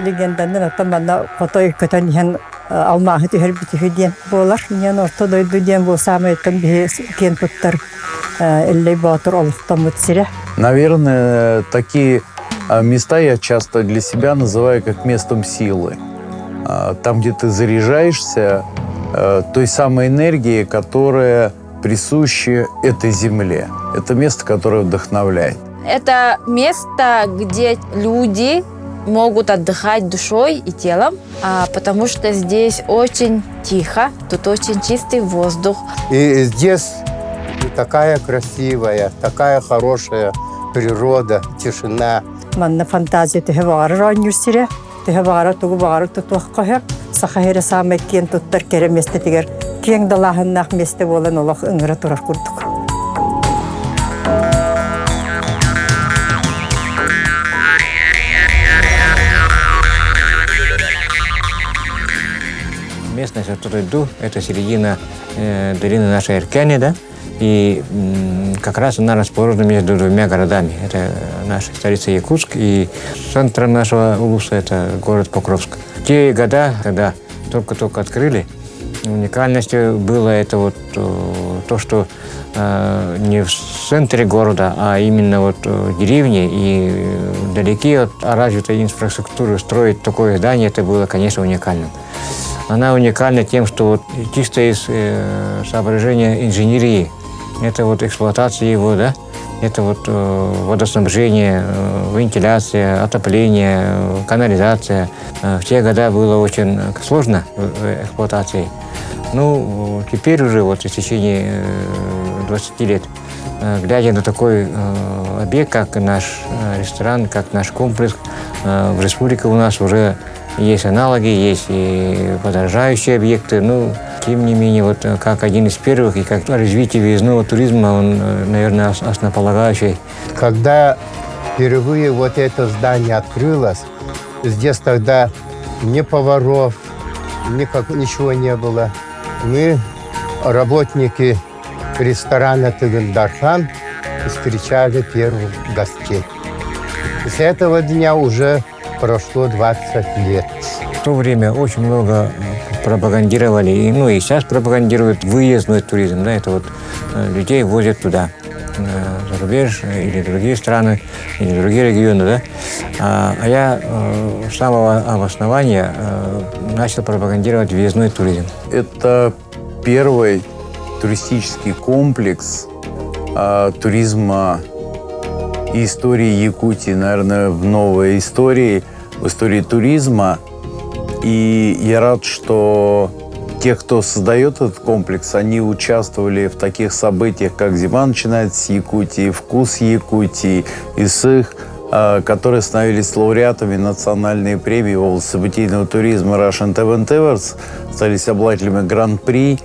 легенданын атамана котой көтөн һәм алмаһы төһөр битүден болар. Мен ортодой дүден болсам айтам бе кен туттар эллей батыр олуктан мутсире. Наверное, такие места я часто для себя называю как местом силы. Там, где ты заряжаешься той самой энергией, которая присуща этой земле. Это место, которое вдохновляет. Это место, где люди могут отдыхать душой и телом, потому что здесь очень тихо, тут очень чистый воздух. И здесь такая красивая, такая хорошая природа, тишина. Манна фантазия тевара ранюсире, тевара тугвара тутухкахер, сахаһире самай кен туттар кереместе тигер. Кен далаһыннах месте болан олох ыңгыра турар курдук. Местность, в которой иду, это середина долины нашей Эркяни, да? И как раз она расположена между двумя городами. Это наша столица Якутск и центром нашего улуса это город Покровск. В те года, когда только-только открыли, уникальностью было это вот то, что не в центре города, а именно вот в деревне и вдалеке от развитой инфраструктуры строить такое здание, это было, конечно, уникальным. Она уникальна тем, что вот чисто из соображения инженерии, это вот эксплуатация его, да, это вот водоснабжение, вентиляция, отопление, канализация. В те годы было очень сложно в эксплуатации. Ну, теперь уже вот в течение 20 лет, глядя на такой объект, как наш ресторан, как наш комплекс, в республике у нас уже есть аналоги, есть и подражающие объекты. Ну, тем не менее, вот как один из первых и как развитие въездного туризма, он, наверное, основополагающий. Когда впервые вот это здание открылось, здесь тогда ни поваров, ничего не было. Мы, работники ресторана «Тыгындархан», встречали первых гостей. С этого дня уже прошло 20 лет. В то время очень много пропагандировали, ну и сейчас пропагандируют выездной туризм. Да, это вот людей возят туда, за рубеж или другие страны, или другие регионы. Да? А я с самого основания начал пропагандировать въездной туризм. Это первый туристический комплекс туризма и истории Якутии, наверное, в новой истории, в истории туризма. И я рад, что те, кто создает этот комплекс, они участвовали в таких событиях, как «Зима начинается с Якутии», «Вкус Якутии», «Исых», которые становились лауреатами национальной премии в области событийного туризма Russian Event Awards, стали обладателями Гран-при.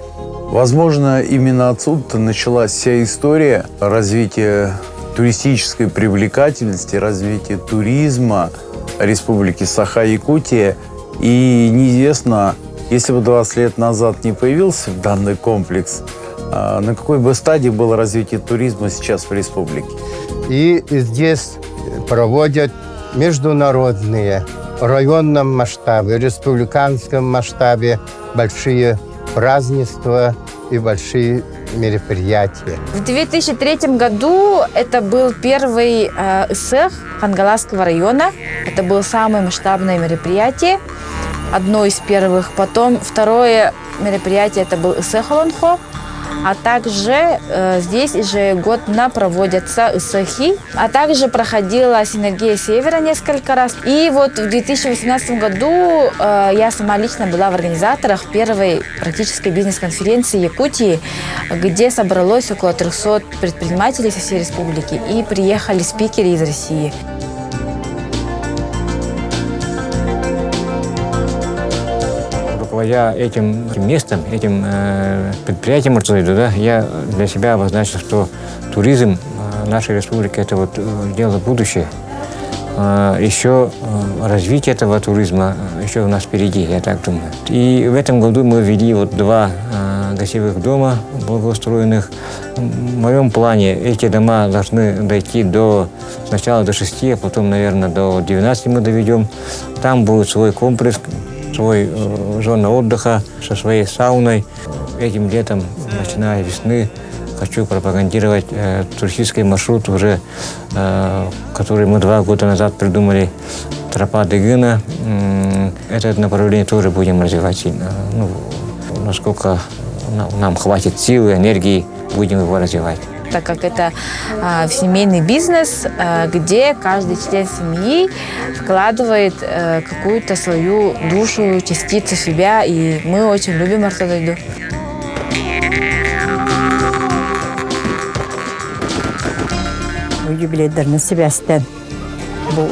Возможно, именно отсюда началась вся история развития туристической привлекательности, развития туризма Республики Саха-Якутия. И неизвестно, если бы 20 лет назад не появился данный комплекс, на какой бы стадии было развитие туризма сейчас в республике. И здесь проводят международные, в районном масштабе, республиканском масштабе большие празднества и большие мероприятия. В 2003 году это был первый ИСЭХ Хангаласского района. Это было самое масштабное мероприятие, одно из первых. Потом второе мероприятие это был ИСЭХ Олонхо. А также здесь ежегодно проводятся ИСЭХи. А также проходила Синергия Севера несколько раз. И вот в 2018 году я сама лично была в организаторах первой практической бизнес-конференции Якутии, где собралось около 300 предпринимателей со всей республики. И приехали спикеры из России. Руководя этим местом, этим предприятием, да, я для себя обозначил, что туризм нашей республики – это вот дело будущее. Еще развитие этого туризма еще у нас впереди, я так думаю. И в этом году мы ввели вот два гостевых дома благоустроенных. В моем плане эти дома должны дойти сначала до 6, а потом, наверное, до 12 мы доведем. Там будет свой комплекс, свой зона отдыха со своей сауной. Этим летом, начиная с весны, хочу пропагандировать туристический маршрут, уже, который мы 2 года назад придумали, тропа Дыгына. Это направление тоже будем развивать сильно. Ну, насколько нам хватит силы, энергии, будем его развивать. Так как это семейный бизнес, где каждый член семьи вкладывает какую-то свою душу, частицу себя, и мы очень любим Ортодойду. Юбилейдерін себестен бұл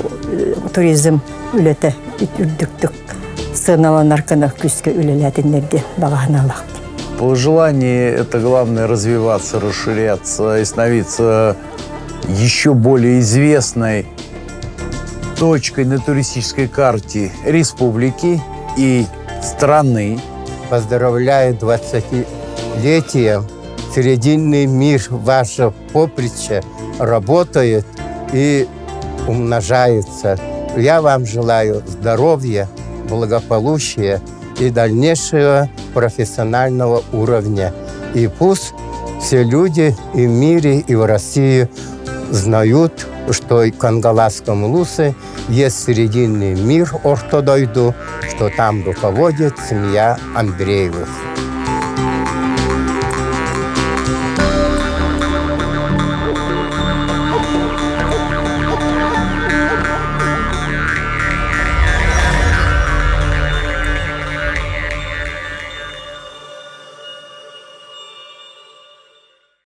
туризм үлеті үрдіктік сыналанар кына күске үлелетіндерді бағаны алақ. Пожелание – это главное развиваться, расширяться и становиться еще более известной точкой на туристической карте республики и страны. Поздравляю 20-летие. Срединный мир, ваше поприще, работает и умножается. Я вам желаю здоровья, благополучия и дальнейшего профессионального уровня. И пусть все люди и в мире, и в России знают, что в Кангаласском Улусе есть срединный мир Ортодойду, что там руководит семья Андреевых.